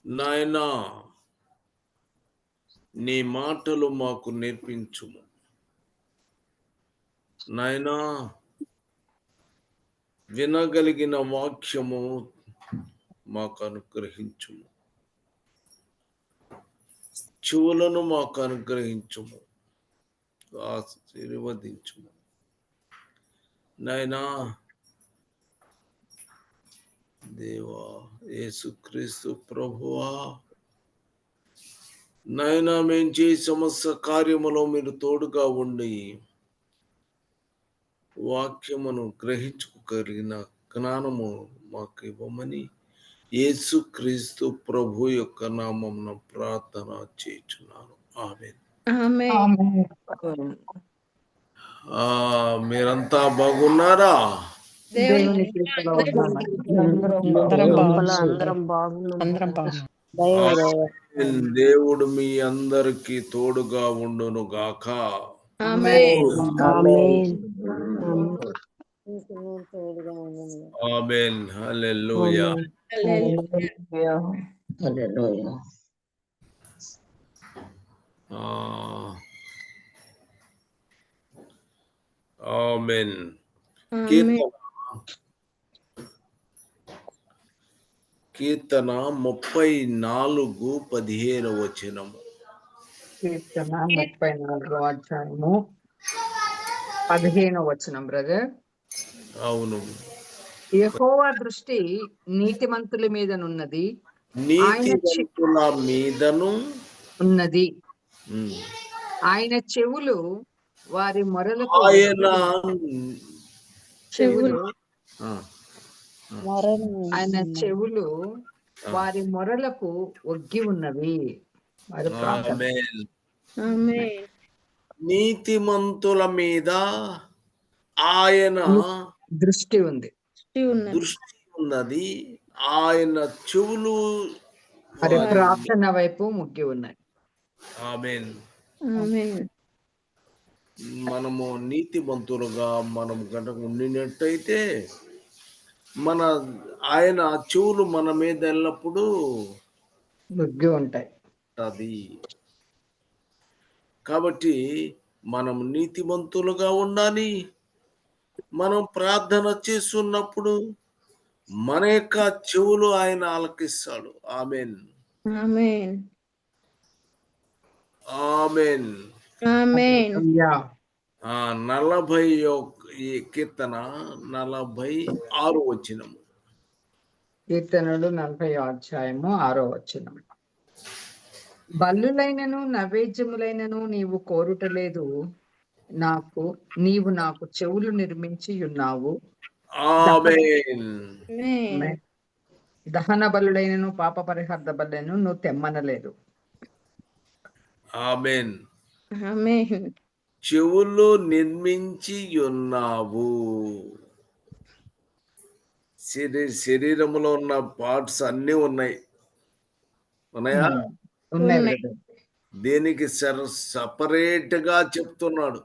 నాయనా నీ మాటలు మాకు నేర్పించుము. నాయనా వినగలిగిన వాక్యము మాకు అనుగ్రహించుము. చెవులను మాకు అనుగ్రహించుము, ఆశీర్వదించుము. నాయనా దేవా యేసుక్రీస్తు ప్రభువా, నాయనా మేము చేసే సమస్త కార్యములో మీరు తోడుగా ఉండి వాక్యమును గ్రహించుకోగలిగిన జ్ఞానము మాకు ఇవ్వమని యేసుక్రీస్తు ప్రభు యొక్క నామమున ప్రార్థన చేయుచున్నాను. ఆమేన్. మీరంతా బాగున్నారా? దేవుడు మీ అందరికి తోడుగా ఉండును గాక. ఆమేన్. హల్లెలూయా. ఆమేన్. కీర్తన 34:15 వచనము. కీర్తన 34వ అధ్యాయము 15వ వచనం బ్రదర్. అవును. యెహోవా దృష్టి నీతిమంతుల మీదనున్నది, నీతిమంతుల మీదను ఉన్నది. ఆయన చెవులు వారి మొరలకు ఆయన చెవులు వారి మొరలకు ఒగ్గి ఉన్నవి. నీతిమంతుల మీద ఆయన దృష్టి ఉన్నది. ఆయన చెవులు వారి ప్రార్థన వైపు మొగ్గి ఉన్నాయి. ఆమేన్. మనము నీతిమంతులుగా మనం గనక ఉండినట్టయితే ఆయన చెవులు మన మీద ఎల్లప్పుడూ మొగ్గి ఉంటాయి. కాబట్టి మనం నీతిమంతులుగా ఉండాలి. మనం ప్రార్థన చేస్తున్నప్పుడు మన యొక్క చెవులు ఆయన ఆలకిస్తాడు. ఆమేన్. ఆమేన్. 40 కీర్తన 46 వచనము. కీర్తనలు 40వ అధ్యాయము 6వ వచనం. బల్లులైనను నైవేద్యములైనను నీవు కోరుటలేదు, నీవు నాకు చెవులు నిర్మించి ఉన్నావు. దహన బలులైనను పాప పరిహార్థ బలులైనను నువ్వు తెమ్మనలేదు. ఆమేన్. చెవులు నిర్మించి ఉన్నావు. శరీరంలో ఉన్న పార్ట్స్ అన్ని ఉన్నాయా? దేనికి సపరేట్ గా చెప్తున్నాడు.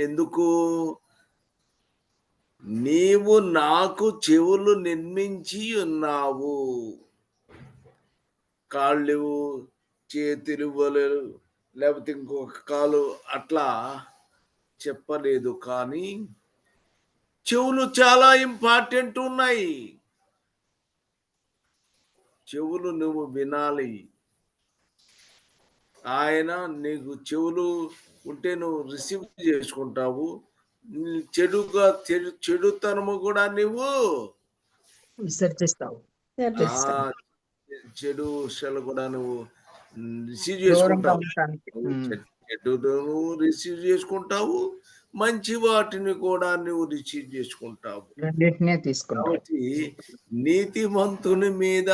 ఎందుకు? నీవు నాకు చెవులు నిర్మించి ఉన్నావు. కాళ్ళు, చేతులు లేకపోతే ఇంకొక కాలు అట్లా చెప్పలేదు, కానీ చెవులు చాలా ఇంపార్టెంట్ ఉన్నాయి. చెవులు నువ్వు వినాలి. ఆయన నీకు చెవులు ఉంటే నువ్వు రిసీవ్ చేసుకుంటావు. చెడుతనము కూడా నువ్వు విసర్జిస్తావు. చెడు విషయాలు కూడా నువ్వు రిసీవ్ చేసుకుంటావు. చెడు నువ్వు రిసీవ్ చేసుకుంటావు, మంచి వాటిని కూడా నువ్వు రిసీవ్ చేసుకుంటావు. కాబట్టి నీతిమంతుని మీద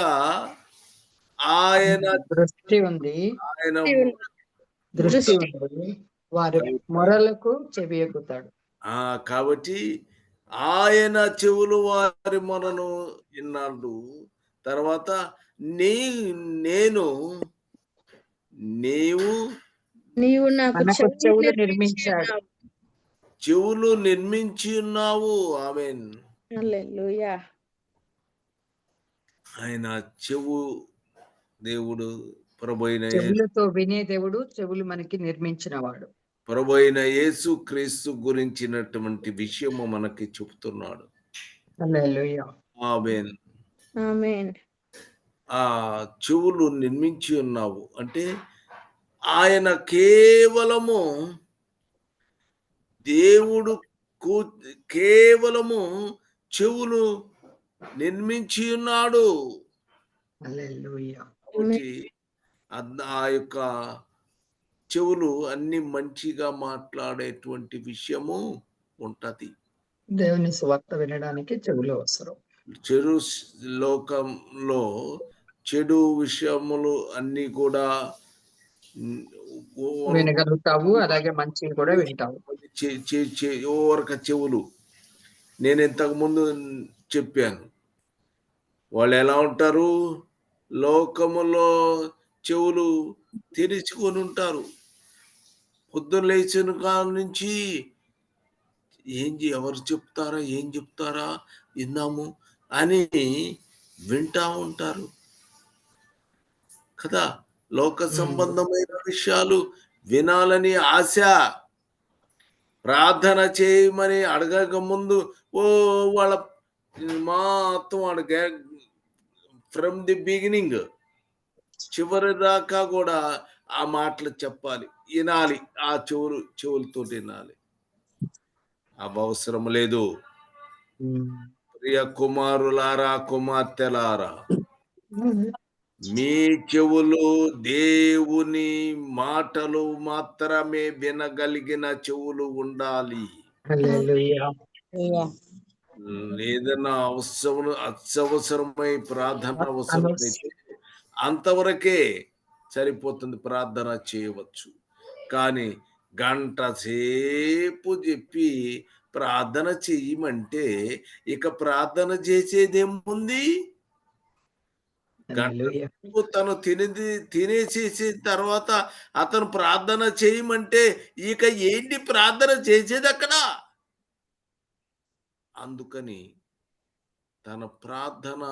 ఆయన దృష్టి ఉంది. ఆయన దృష్టి వారి మొరలకు చెవి ఎక్కుతాడు. కాబట్టి ఆయన చెవులు వారి మొరను విన్నాడు. తర్వాత నీవు నాకు చెవులు నిర్మించాడు. చెవులు నిర్మించి ఉన్నావు. ఆమేన్. హల్లెలూయా. ఆయన చెవు దేవుడు ప్రభైన చెవులతో వినే దేవుడు, చెవులు మనకి నిర్మించిన వాడు. ప్రభైన యేసు క్రీస్తు గురించినటువంటి విషయము మనకి చెప్తున్నాడు. హల్లెలూయా. ఆమేన్. ఆమేన్. ఆ చెవులు నిర్మించి ఉన్నావు అంటే ఆయన కేవలము దేవుడు కేవలము చెవులు నిర్మించి ఉన్నాడు. హల్లెలూయా. కాబట్టి ఆ యొక్క చెవులు అన్ని మంచిగా మాట్లాడేటువంటి విషయము ఉంటది. దేవుని సువార్త వినడానికి చెవులు అవసరం. చెడు లోకంలో చెడు విషయములు అన్ని కూడా వినగలుగుతావు, అలాగే మంచిని కూడా వింటావు. ఓరక చెవులు నేను ఇంతకు ముందు చెప్పాను. వాళ్ళు ఎలా ఉంటారు? లోకములో చెవులు తెరుచుకొని ఉంటారు. పొద్దున్న లేచిన కాడ నుంచి ఎవరు చెప్తారా, ఏం చెప్తారా విన్నాము అని వింటా ఉంటారు కదా. లోక సంబంధమైన విషయాలు వినాలని ఆశ, ప్రార్థన చేయమని అడగక ముందు వాళ్ళ మొత్తం అడగ ఫ్రమ్ ది బిగినింగ్ చివరి దాకా కూడా ఆ మాటలు చెప్పాలి, వినాలి. ఆ చెవులతో వినాలి. అవసరం లేదు. ప్రియ కుమారులారా, కుమార్తెలారా, మీ చెవులు దేవుని మాటలు మాత్రమే వినగలిగిన చెవులు ఉండాలి. ఏదైనా అత్యవసరమై ప్రార్థన అవసరమైతే అంతవరకే సరిపోతుంది, ప్రార్థన చేయవచ్చు. కానీ గంట సేపు చెప్పి ప్రార్థన చేయమంటే ఇక ప్రార్థన చేసేదేముంది? తను తినేసేసిన తర్వాత అతను ప్రార్థన చేయమంటే ఇక ఏంటి ప్రార్థన చేసేది అక్కడ? అందుకని తన ప్రార్థన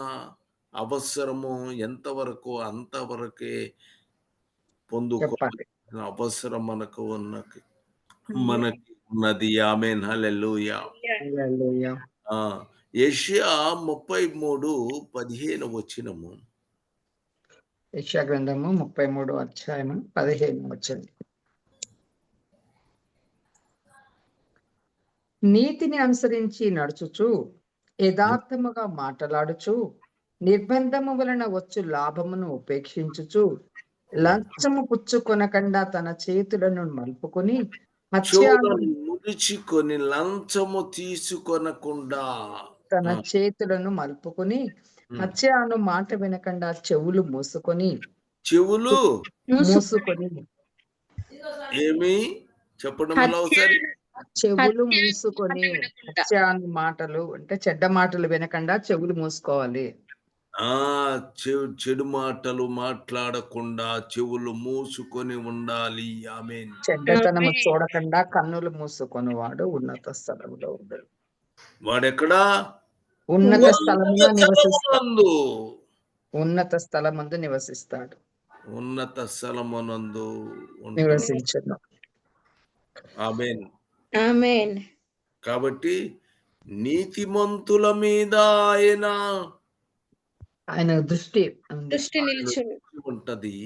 అవసరము ఎంతవరకు అంతవరకే పొందుకోవాలి. అవసరం మనకి ఉన్నది. ఆమేన్. హల్లెలూయా. యెషయా 33:15 వచనము. యెషయా గ్రంథము 33:15 నీతిని అనుసరించి నడుచుచు, యథార్థముగా మాట్లాడుచు, నిర్బంధము వలన వచ్చు లాభమును ఉపేక్షించుచు, లంచము పుచ్చుకొనకుండా తన చేతులను మలుపుకొని ముడుచుకొని లంచము తీసుకొనకుండా తన చేతులను మలుపుకొని హత్యాను మాట వినకుండా చెవులు మూసుకొని ఏమి చెప్పడం వల్ల ఒకసారి చెవులు మూసుకొని హత్యాను మాటలు అంటే చెడ్డ మాటలు వినకుండా చెవులు మూసుకోవాలి. చెడు మాటలు మాట్లాడకుండా చెవులు మూసుకొని ఉండాలి. ఆమేన్. చెడ్డతనము చూడకుండా కన్నులు మూసుకొని వాడు ఉన్నత స్థలంలో ఉండడు. వాడెక్కడా? ఉన్నత స్థలములో నివసిస్తాడు. ఉన్నత స్థలమందు నివసిస్తాడు. ఉన్నత స్థలమునందు నివసించను. ఆమేన్. ఆమేన్. కాబట్టి నీతిమంతుల మీద ఆయన దృష్టి నిలిచును ఉంటది.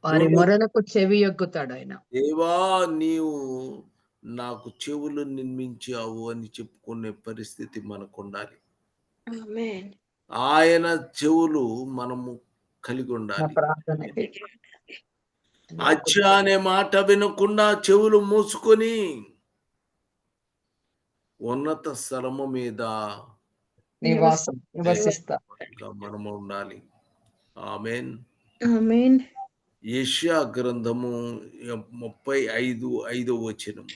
వారి మొరలకు చెవి యొగ్గుతాడు ఆయన. దేవా, నీవు నాకు చెవులు నిర్మించావు అని చెప్పుకునే పరిస్థితి మనకు ఉండాలి. ఆయన చెవులు మనము కలిగి ఉండాలి. అచ్చా అనే మాట వినకుండా చెవులు మూసుకొని ఉన్నత స్థలము మీద మనము ఉండాలి. ఆమేన్. ఆమేన్. యెషయా గ్రంథము 35:5 వచనం.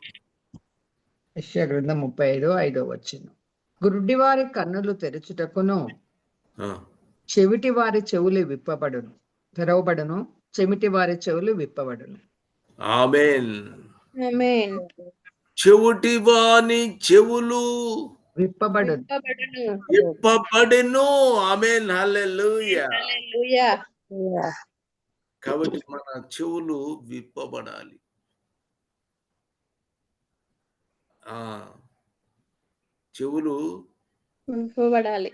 యెషయా గ్రంథం 35:5 వచనం. గుడ్డి వారి కన్నులు తెరచుటకును, చెవిటి వారి చెవులు తెరవబడును, చెమిటి వారి చెవులు విప్పబడును. ఆమేన్. ఆమేన్. చెవిటి వాని చెవులు విప్పబడు విప్పబడెను. ఆమేన్. హల్లెలూయా. హల్లెలూయా. కాబట్టి మన చెవులు విప్పబడాలి. ఆ చెవులు విప్పబడాలి.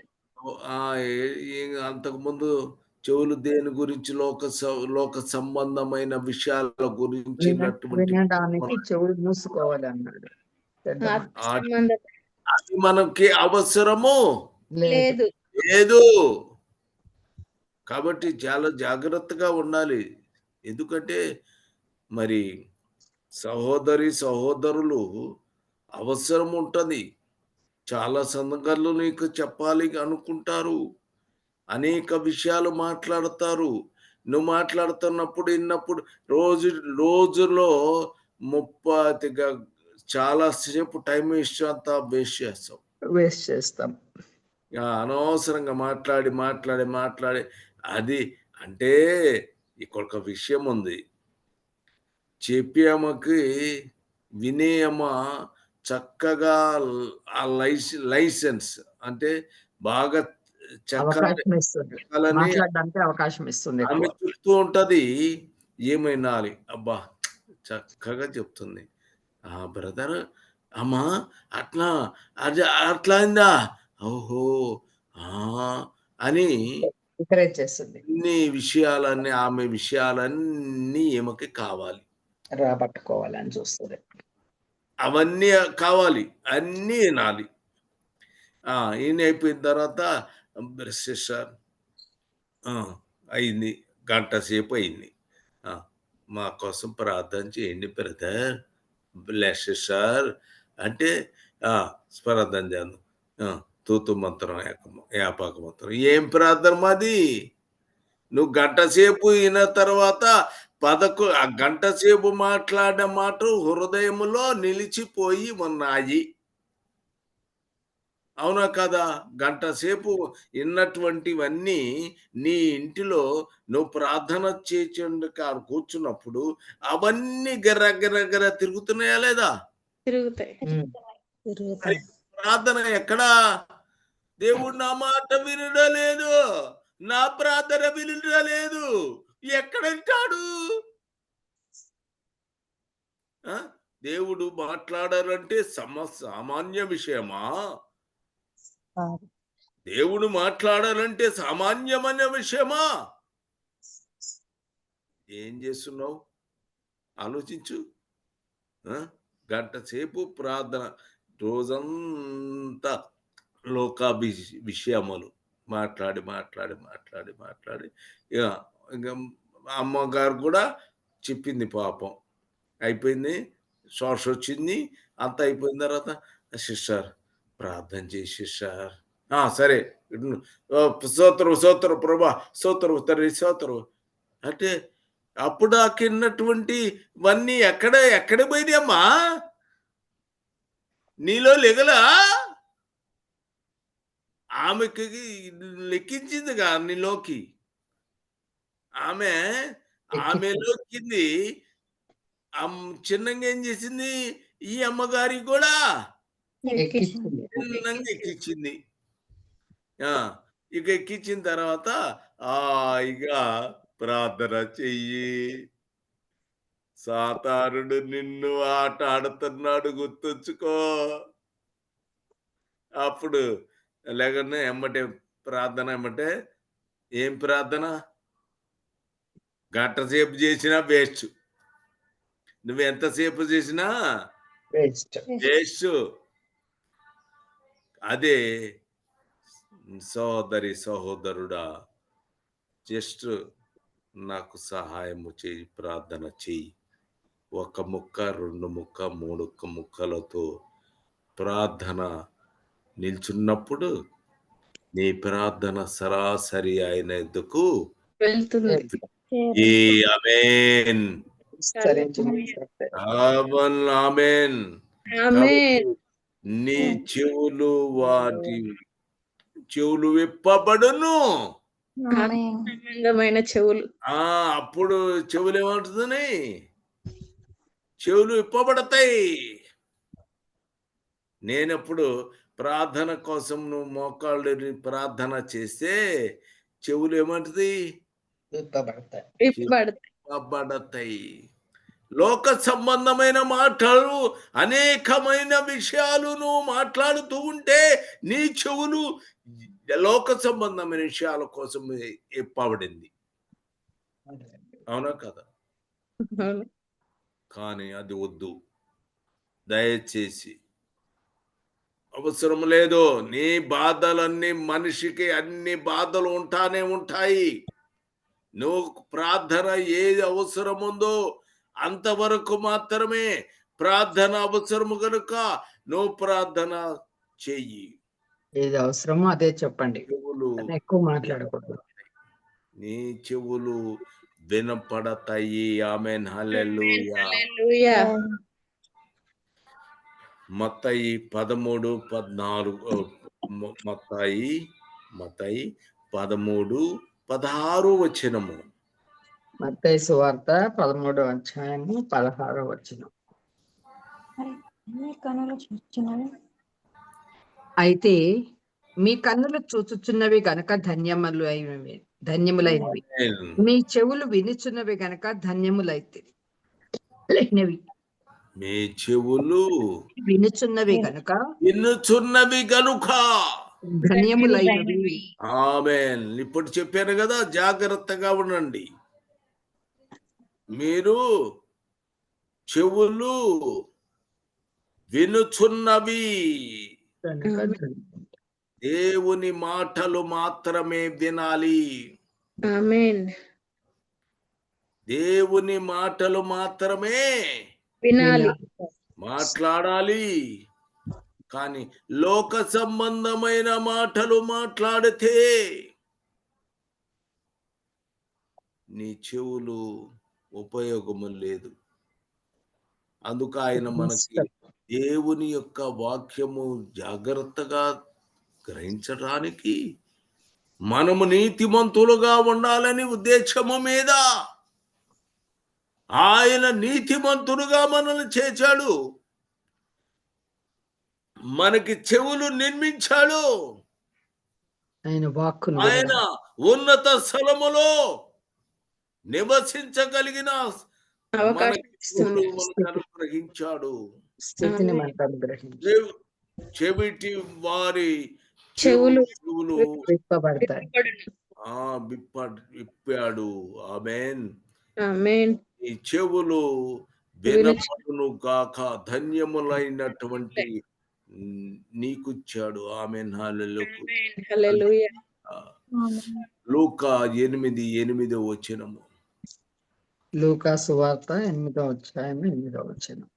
అంతకుముందు చెవులు దేని గురించి లోక సంబంధమైన విషయాల గురించినటువంటి వినడానికి చెవులు మూసుకోవాలి అన్నాడు. ఆత్మ సంబంధం అది మనకి అవసరము లేదు. లేదు. కాబట్టి చాలా జాగ్రత్తగా ఉండాలి. ఎందుకంటే మరి సహోదరులు అవసరం ఉంటది. చాలా సందర్భాల్లో నీకు చెప్పాలి అనుకుంటారు. అనేక విషయాలు మాట్లాడతారు. నువ్వు మాట్లాడుతున్నప్పుడు ఇన్నప్పుడు రోజులో చాలా సేపు టైం అంతా వేస్ట్ చేస్తాం. అనవసరంగా మాట్లాడి అది అంటే ఇక్కడ ఒక విషయం ఉంది. చెప్పి అమ్మకి వినే అమ్మ చక్కగా ఆ లైసెన్స్ అంటే బాగా అవకాశం ఇస్తుంది. మాట్లాడడానికి అవకాశం ఇస్తుంది. ఆమె చెప్తూ ఉంటది. ఏమైనాలి అబ్బా చక్కగా చెప్తుంది. బ్రదర్ అమ్మా అట్లా అట్లా అయిందా? ఓహో! అని ఎంకరేజ్ చేస్తుంది. ఆమె విషయాలన్నీ ఈమెకి కావాలి. రాబట్టుకోవాలని చూస్తుంది. అవన్నీ కావాలి. అన్నీ వినాలి. ఈయన అయిపోయిన తర్వాత సిస్టర్ అయింది. గంట సేపు అయింది. మా కోసం ప్రార్థన చేయండి బ్రదర్. బ్లెస్ సిస్టర్ అంటే ప్రార్థన చేద్దాం. తూతు మంత్రం యాపాక మంత్రం. ఏం ప్రార్థన మాది? నువ్వు గంట సేపు అయిన తర్వాత ఆ గంట సేపు మాట్లాడిన మాట హృదయములో నిలిచిపోయి ఉన్నాయి. అవునా కదా? గంట సేపు విన్నటువంటివన్నీ నీ ఇంటిలో నువ్వు ప్రార్థన చేసేందుకు కూర్చున్నప్పుడు అవన్నీ గర్ర తిరుగుతున్నాయా లేదా? తిరుగుతాయి. ప్రార్థన ఎక్కడా? దేవుడు నా మాట వినడలేదు, నా ప్రార్థన వినడలేదు. ఎక్కడంటాడు? దేవుడు మాట్లాడాలంటే సామాన్య విషయమా? దేవుడు మాట్లాడాలంటే సామాన్యమైన విషయమా? ఏం చేస్తున్నావు? ఆలోచించు. గంట సేపు ప్రార్థన, రోజంతా లోక విషయములు మాట్లాడి ఇక అమ్మగారు కూడా చెప్పింది పాపం. అయిపోయింది, శ్వాస వచ్చింది, అంత అయిపోయిన తర్వాత సిస్టర్ ప్రార్థన చేసి సిస్టర్ సరే స్తోత్రం ప్రభా, స్తోత్రం తండ్రి, స్తోత్రం అంటే అప్పుడు నాకిన్నటువంటివన్నీ ఎక్కడ పోయినాయమ్మా? నీలో లెగలా? ఆమెకి లెక్కించిందిగా నీలోకి. ఆమెలోకింది. చిన్నంగా ఏం చేసింది? ఈ అమ్మగారికి కూడా చిన్నంగా ఎక్కించింది. ఇక ఎక్కించిన తర్వాత ఇక ప్రార్థన చెయ్యి. సాతానుడు నిన్ను ఆట ఆడుతున్నాడు, గుర్తుంచుకో. అప్పుడు లేకనే ఎమ్మటే ప్రార్థన. ఎమ్మటే ఏం ప్రార్థన? గంట సేపు చేసినా వేస్ట్. నువ్వు ఎంతసేపు చేసినా వేస్ట్. అదే సహోదరుడా, జస్ట్ నాకు సహాయము చేయి, ప్రార్థన చెయ్యి. 1 ముక్క, 2 ముక్క, 3 ముక్కలతో ప్రార్థన నిల్చున్నప్పుడు నీ ప్రార్థన సరాసరి అయినందుకు వెళ్తుంది. ఆమేన్. ఆమేన్. నీ చెవులు విప్పబడును. సంబంధమైన చెవులు. అప్పుడు చెవులు ఏమంటున్నాయి? చెవులు విప్పబడతాయి. నేనప్పుడు ప్రార్థన కోసం నువ్వు మోకాళ్ళని ప్రార్థన చేస్తే చెవులు ఏమంటది? విప్పబడతాయి. విప్పబడతాయి. విప్పబడతాయి. లోక సంబంధమైన మాటలు, అనేకమైన విషయాలు నువ్వు మాట్లాడుతూ ఉంటే నీ చెవులు లోక సంబంధమైన విషయాల కోసం ఇప్పబడింది. అవునా కదా? అవును. కానీ అది వద్దు. దయచేసి అవసరం లేదు. నీ బాధలన్నీ, మనిషికి అన్ని బాధలు ఉంటానే ఉంటాయి. నువ్వు ప్రార్థన ఏది అవసరం ఉందో అంతవరకు మాత్రమే ప్రార్థన అవసరము కనుక నువ్వు ప్రార్థన చెయ్యి. ఏది అవసరమో అదే చెప్పండి. చెవులు ఎక్కువ మాట్లాడకూడదు. నీ చెవులు వినపడతాయి. ఆమేన్. హల్లెలూయా. హల్లెలూయా. మత్తయి 13:14 మత్తయి 13:16 వచనము. మత్తయి సువార్త 13వ అధ్యాయము 16వ వచనం. అయితే మీ కన్నులు చూచుచున్నవి గనక ధన్యములైనవి. ఆమేన్. మీ చెవులు వినుచున్నవి గనక ధన్యములైతివి. మీ చెవులు వినుచున్నవి గనక వినుచున్నవి గనుక ధన్యములైనవి. ఆమేన్. ఇప్పుడు చెప్పాను కదా, జాగ్రత్తగా ఉండండి. మీరు చెవులు వినుచున్నవి, దేవుని మాటలు మాత్రమే వినాలి. ఆమేన్. దేవుని మాటలు మాత్రమే వినాలి. మాట్లాడాలి. కానీ లోక సంబంధమైన మాటలు మాట్లాడితే నీ చెవులు ఉపయోగము లేదు. అందుకు ఆయన మనకి దేవుని యొక్క వాక్యము జాగ్రత్తగా గ్రహించడానికి మనము నీతిమంతులుగా ఉండాలని ఉద్దేశము మీద ఆయన నీతిమంతులుగా మనల్ని చేశాడు. మనకి చెవులు నిర్మించాడు. ఆయన ఉన్నత స్థలములో నివసించగలిగిన అనుగ్రహించాడు. స్థితిని మనకు అనుగ్రహించాడు. చెవిటి వారి చెవులు విప్పబడతాయి. విప్పాడు. ఆమేన్. ఆమేన్. ఈ చెవులు వినపడును గాక, ధన్యములైనటువంటి నీకుచ్చాడు. ఆమేన్. హల్లెలూయా. లూకా 8:8 వచనము. లూకా సువార్త 8వ అధ్యాయం 8వ వచనం.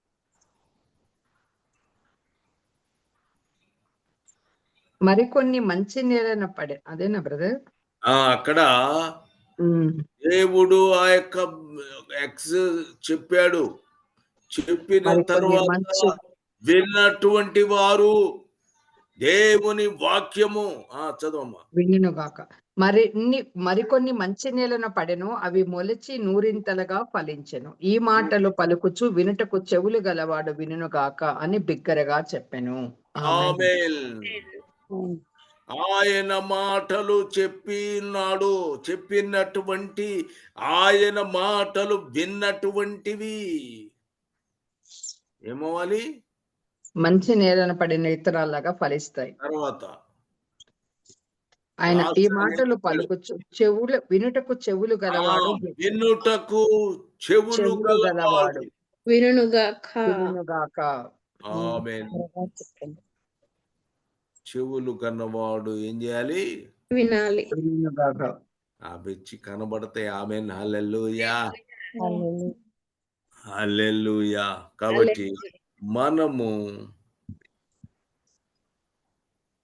మరికొన్ని మంచి నేలన పడే, అదేనా బ్రదర్? అక్కడ దేవుడు ఆ యొక్క చెప్పాడు. చెప్పిన తర్వాత విన్నటువంటి వారు దేవుని వాక్యము చదవమ్మా. వినుగాక. మరికొన్ని మంచి నేలను పడెను, అవి మొలిచి నూరింతలుగా ఫలించెను. ఈ మాటలు పలుకుచు వినుటకు చెవులు గలవాడు వినుగాక అని బిగ్గరగా చెప్పెను. ఆమేన్. ఆయన మాటలు చెప్పినటువంటి ఆయన మాటలు విన్నటువంటివి ఏమవ్వాలి? మంచి నేలను పడిన ఇతరాల్లాగా ఫలిస్తాయి. తర్వాత ఆయన ఈ మాటలు పలుకుచు వినుటకు చెవులు గలవాడు గలవాడు వినుగాక. ఆమేన్. చెవులు కన్నవాడు ఏం చేయాలి? వినాలి. బిచ్చి కనబడతాయి. ఆమేన్. హల్లెలూయా. హల్లెలూయా. కాబట్టి మనము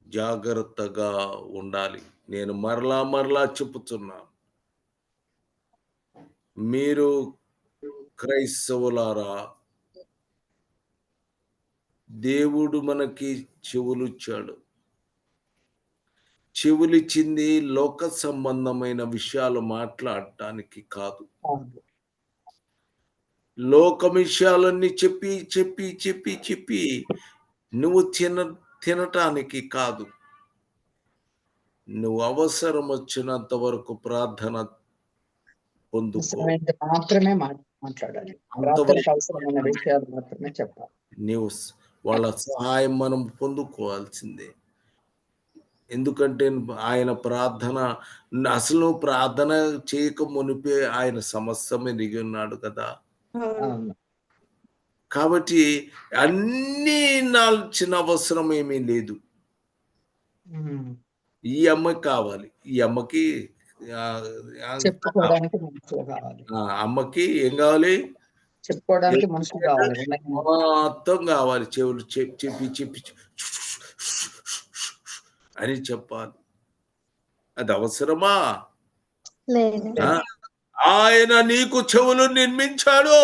జాగ్రత్తగా ఉండాలి. నేను మరలా చెప్పుతున్నా, మీరు క్రైస్తవులారా, దేవుడు మనకి చెవులిచ్చాడు. చెవులిచ్చింది లోక సంబంధమైన విషయాలు మాట్లాడటానికి కాదు. లోక విషయాలన్నీ చెప్పి నువ్వు తినటానికి కాదు. నువ్వు అవసరం వచ్చినంత వరకు ప్రార్థన పొందుకో. అవసరమైనది మాత్రమే మాట్లాడాలి. ప్రార్థనకు అంతవరకు అవసరమైన విషయాలు మాత్రమే చెప్పాలి. నీవు వాళ్ళ సహాయం మనం పొందుకోవాల్సిందే. ఎందుకంటే ఆయన ప్రార్థన అసలు నువ్వు ప్రార్థన చేయక మునిపే ఆయన సమస్తం ఎరిగి ఉన్నాడు కదా. అవును. కాబట్టి అన్నీ నాల్చిన అవసరం ఏమీ లేదు. ఈ అమ్మకి కావాలి. ఈ అమ్మకి చెప్పుకోవడానికి మనుషులు కావాలి. అమ్మకి ఏం కావాలి? చెప్పుకోవడానికి మనుషులు కావాలి. మొత్తం కావాలి. చెవులు చెప్పి అని చెప్పాలి. అది అవసరమా? ఆయన నీకు చెవులు నిర్మించాడు.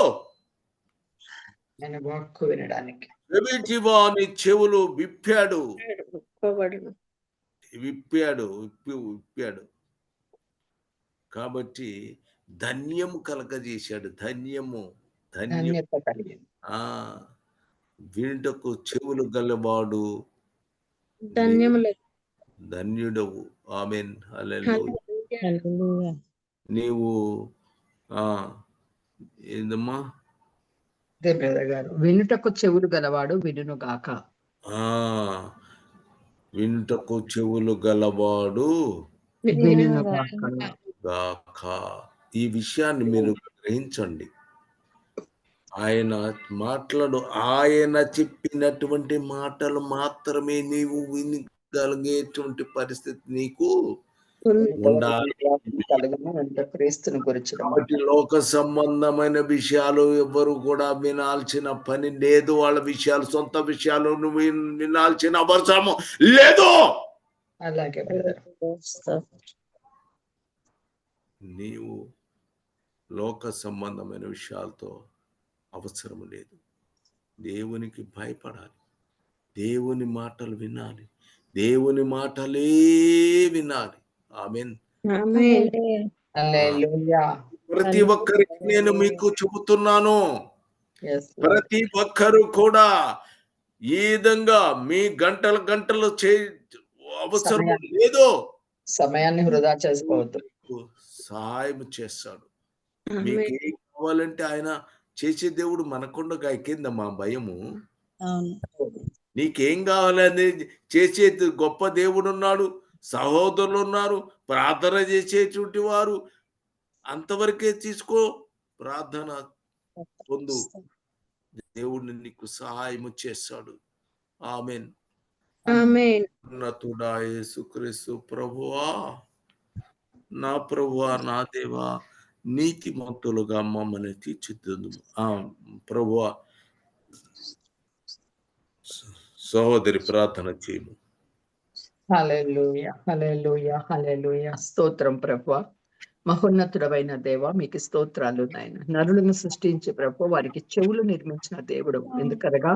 ఆయన వాక్కు వినడానికి. వాని చెవులు విప్పాడు. విప్పాడు. కాబట్టి ధన్యము కలగజేశాడు. ధన్యత కలిగింది. వినుటకు చెవులు గలవాడు ధన్యుడవు. ఆమేన్. హల్లెలూయా. నీవు ఏందమ్మా గారు, వినుటకు చెవులు గలవాడు వినును గాక. వినుటకు చెవులు గలవాడు వినును గాక. ఈ విషయాన్ని మీరు గ్రహించండి. ఆయన చెప్పినటువంటి మాటలు మాత్రమే నీవు వినగలిగేటువంటి పరిస్థితి నీకు ఉండాలి. కాబట్టి లోక సంబంధమైన విషయాలు ఎవరు కూడా వినాల్సిన పని లేదు. వాళ్ళ విషయాలు, సొంత విషయాలు నువ్వు వినాల్సిన అవసరం లేదు. అలాగే నీవు లోక సంబంధమైన విషయాలతో అవసరం లేదు. దేవునికి భయపడాలి. దేవుని మాటలు వినాలి. దేవుని మాటలే వినాలి. ఆమేన్. ప్రతి ఒక్కరికి నేను మీకు చెబుతున్నాను, ప్రతి ఒక్కరు కూడా ఈ విధంగా మీ గంటలు అవసరం లేదు. సమయాన్ని వృధా చేసుకోవద్దు. సహాయం చేస్తాడు. మీకు ఏం కావాలంటే ఆయన చేసే దేవుడు మనకుండా ఎక్కిందమ్మా భయము. నీకేం కావాలని చేసే గొప్ప దేవుడు ఉన్నాడు. సహోదరులు ఉన్నారు, ప్రార్థన చేసేటువంటి వారు. అంతవరకే తీసుకో, ప్రార్థన పొందు, దేవుడిని నీకు సహాయం చేస్తాడు. ఆమేన్. ఉన్నతుడా యేసుక్రీస్తు ప్రభువా, నా ప్రభువా, నా దేవా, నీతిమంతులుగా మమ్మల్ని తీర్చిదిద్దుము. ప్రభువా, సహోదరి ప్రార్థన చేయము. హల్లెలూయా, హల్లెలూయా, హల్లెలూయా. స్తోత్రం ప్రభువా. మహోన్నతుడమైన దేవ, మీకు స్తోత్రాలు నాయన. నరులను సృష్టించే ప్రభు, వారికి చెవులు నిర్మించిన దేవుడు. ఎందుకనగా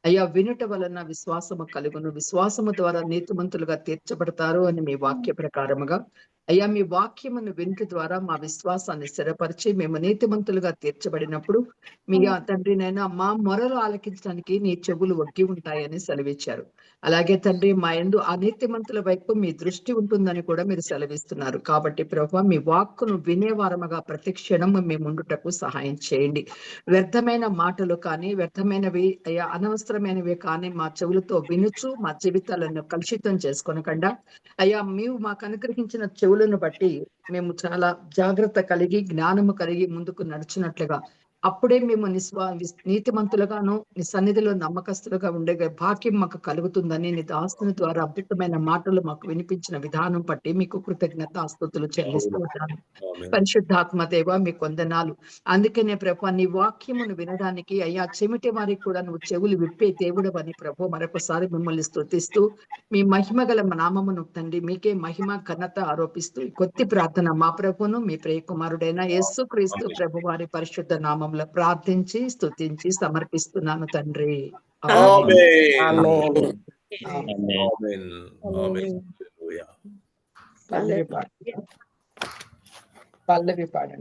అయ్యా, వినుట వలన విశ్వాసము కలుగును, విశ్వాసము ద్వారా నీతిమంతులుగా తీర్చబడతారు అని మీ వాక్య ప్రకారముగా అయ్యా, మీ వాక్యమును వినుట ద్వారా మా విశ్వాసాన్ని స్థిరపరిచి మేము నీతిమంతులుగా తీర్చబడినప్పుడు మీ తండ్రినైనా మా మొరలు ఆలకించడానికి నీ చెవులు ఒగ్గి ఉంటాయని సెలవిచ్చారు. అలాగే తండ్రి, మా యందు ఆ నీతిమంతుల వైపు మీ దృష్టి ఉంటుందని కూడా మీరు సెలవిస్తున్నారు. కాబట్టి ప్రభువా, మీ వాక్కును వినేవారముగా ప్రతి క్షణము మేము ఉండుటకు సహాయం చేయండి. వ్యర్థమైన మాటలు కానీ, వ్యర్థమైనవి అయ్యా అనవసరమైనవి కానీ మా చెవులతో వినుచు మా జీవితాలను కలుషితం చేసుకొనకుండా అయ్యా, మీరు మాకు అనుగ్రహించిన చెవులను బట్టి మేము చాలా జాగ్రత్త కలిగి, జ్ఞానము కలిగి ముందుకు నడిచినట్లుగా, అప్పుడే మేము నీతిమంతులుగాను నీ సన్నిధిలో నమ్మకస్తులుగా ఉండే భాగ్యం మాకు కలుగుతుందని నీ దాస్తుని ద్వారా అద్భుతమైన మాటలు మాకు వినిపించిన విధానం బట్టి మీకు కృతజ్ఞతాస్తుతులు చెల్లిస్తూ ఉంటాను. పరిశుద్ధాత్మ దేవ, మీ వందనాలు. అందుకనే ప్రభు, నీ వాక్యమును వినడానికి అయ్యా చెమిటి వారికి కూడా నువ్వు చెవులు విప్పే దేవుడు అని ప్రభు, మరొకసారి మిమ్మల్ని స్తుతిస్తూ మీ మహిమ గల నామమును తండ్రి మీకే మహిమ ఘనత ఆరోపిస్తూ కొద్ది ప్రార్థన మా ప్రభును మీ ప్రియకుమారుడైన యేసుక్రీస్తు ప్రభు వారి పరిశుద్ధ నామంలో ప్రార్థించి స్తుతించి సమర్పిస్తున్నాను తండ్రి. పల్లవి పాడండి.